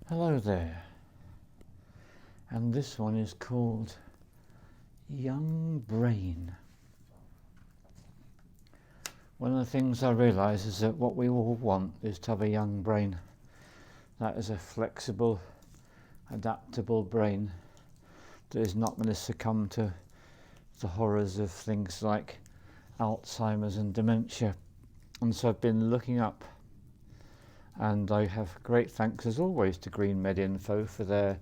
Hello there, and this one is called Young Brain. One of the things I realise is that what we all want is to have a young brain. That is a flexible, adaptable brain that is not going to succumb to the horrors of things like Alzheimer's and dementia. And so I've been looking up, and I have great thanks as always to Green Med Info for their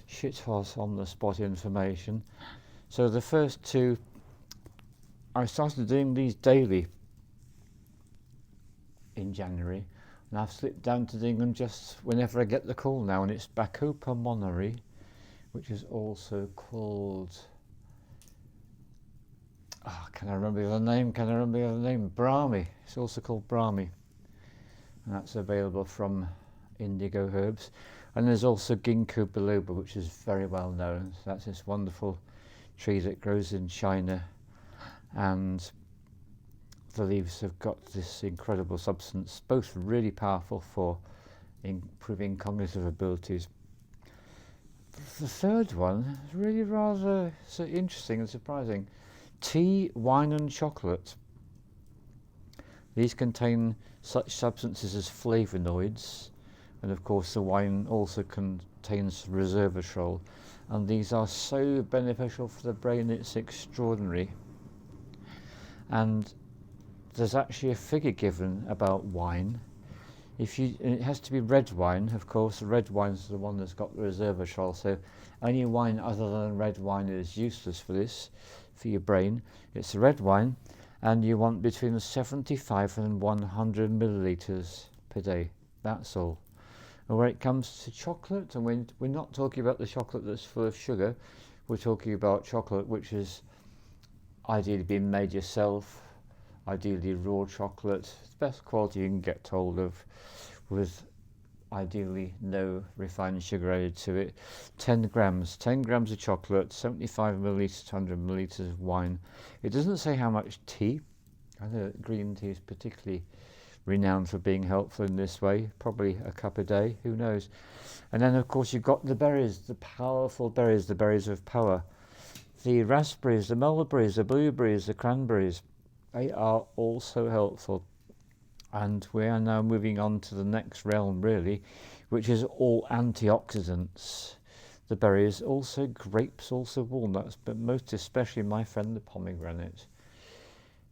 shit-hot on-the-spot information. So the first two, I started doing these daily in January, and I've slipped down to doing them just whenever I get the call now, and it's Bacopulmonary, which is also called, can I remember the other name? Brahmi. It's also called Brahmi, and that's available from Indigo Herbs. And there's also Ginkgo biloba, which is very well known. So that's this wonderful tree that grows in China, and the leaves have got this incredible substance, both really powerful for improving cognitive abilities. The third one is really rather so interesting and surprising. Tea, wine and chocolate. These contain such substances as flavonoids, and of course the wine also contains resveratrol, and these are so beneficial for the brain, it's extraordinary. And there's actually a figure given about wine. It has to be red wine, of course. Red wine's the one that's got the resveratrol, so any wine other than red wine is useless for this, for your brain. It's a red wine, and you want between 75 and 100 millilitres per day. That's all. And when it comes to chocolate, and we're not talking about the chocolate that's full of sugar, we're talking about chocolate which is ideally been made yourself, ideally raw chocolate, the best quality you can get hold of, with ideally no refined sugar added to it. 10 grams of chocolate, 75 millilitres to 100 millilitres of wine. It doesn't say how much tea. I know that green tea is particularly renowned for being helpful in this way, probably a cup a day, who knows. And then of course you've got the berries, the powerful berries, the berries of power. The raspberries, the mulberries, the blueberries, the cranberries, they are also helpful. And we are now moving on to the next realm really, which is all antioxidants. The berries, also grapes, also walnuts, but most especially my friend the pomegranate.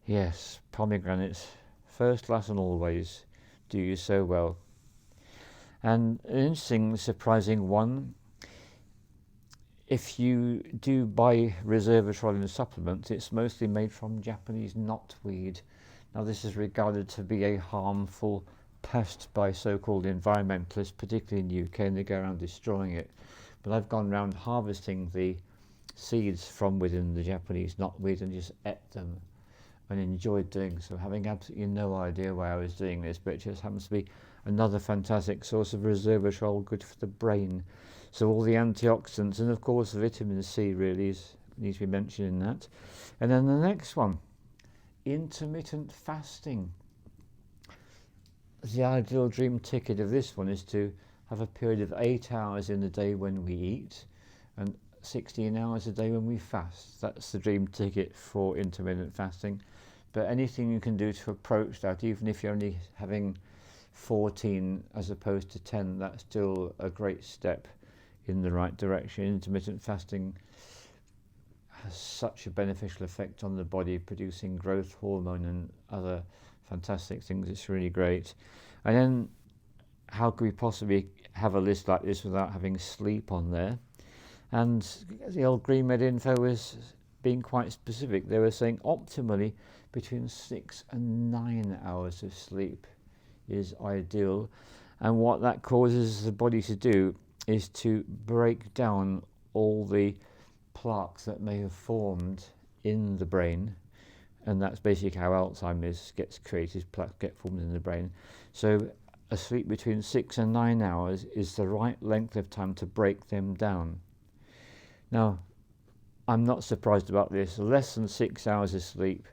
Yes, pomegranates, first, last and always, do you so well. And an interesting, surprising one, if you do buy resveratrol in a supplement, it's mostly made from Japanese knotweed. Now this is regarded to be a harmful pest by so-called environmentalists, particularly in the UK, and they go around destroying it. But I've gone around harvesting the seeds from within the Japanese knotweed and just ate them and enjoyed doing so, having absolutely no idea why I was doing this, but it just happens to be another fantastic source of resveratrol, good for the brain. So all the antioxidants, and of course vitamin C really needs to be mentioned in that. And then the next one, intermittent fasting. The ideal dream ticket of this one is to have a period of 8 hours in the day when we eat and 16 hours a day when we fast. That's the dream ticket for intermittent fasting. But anything you can do to approach that, even if you're only having 14 as opposed to 10, that's still a great step in the right direction. Intermittent fasting has such a beneficial effect on the body, producing growth hormone and other fantastic things. It's really great. And then how could we possibly have a list like this without having sleep on there? And the old Green Med Info was being quite specific. They were saying optimally between 6 and 9 hours of sleep is ideal. And what that causes the body to do is to break down all the plaques that may have formed in the brain, and that's basically how Alzheimer's gets created. Plaques get formed in the brain. So a sleep between 6 and 9 hours is the right length of time to break them down. Now, I'm not surprised about this. Less than 6 hours of sleep,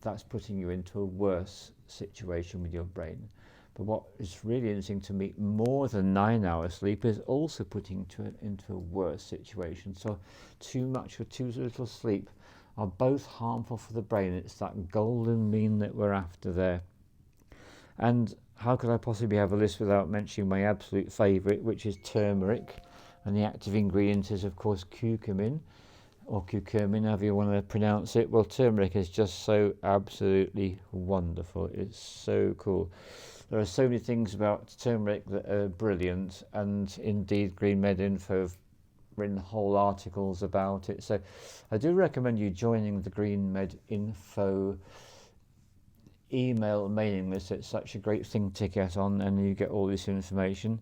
that's putting you into a worse situation with your brain. But what is really interesting to me, more than 9 hours sleep is also putting into a worse situation. So too much or too little sleep are both harmful for the brain. It's that golden mean that we're after there. And how could I possibly have a list without mentioning my absolute favourite, which is turmeric, and the active ingredient is of course curcumin, or curcumin, however you want to pronounce it. Well, turmeric is just so absolutely wonderful. It's so cool. There are so many things about turmeric that are brilliant, and indeed Green Med Info have written whole articles about it. So I do recommend you joining the Green Med Info email mailing list. It's such a great thing to get on, and you get all this information.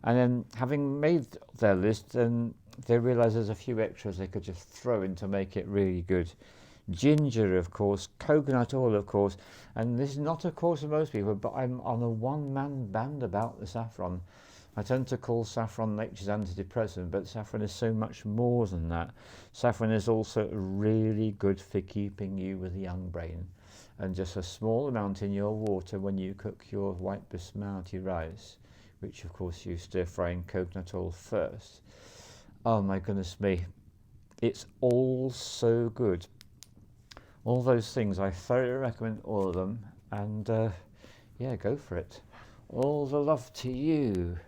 And then having made their list, then they realise there's a few extras they could just throw in to make it really good. Ginger, of course, coconut oil, of course, and this is not of course for most people, but I'm on a one-man band about the saffron. I tend to call saffron nature's antidepressant, but saffron is so much more than that. Saffron is also really good for keeping you with a young brain, and just a small amount in your water when you cook your white basmati rice, which of course you stir fry in coconut oil first. Oh my goodness me, it's all so good. All those things, I thoroughly recommend all of them, and yeah, go for it. All the love to you.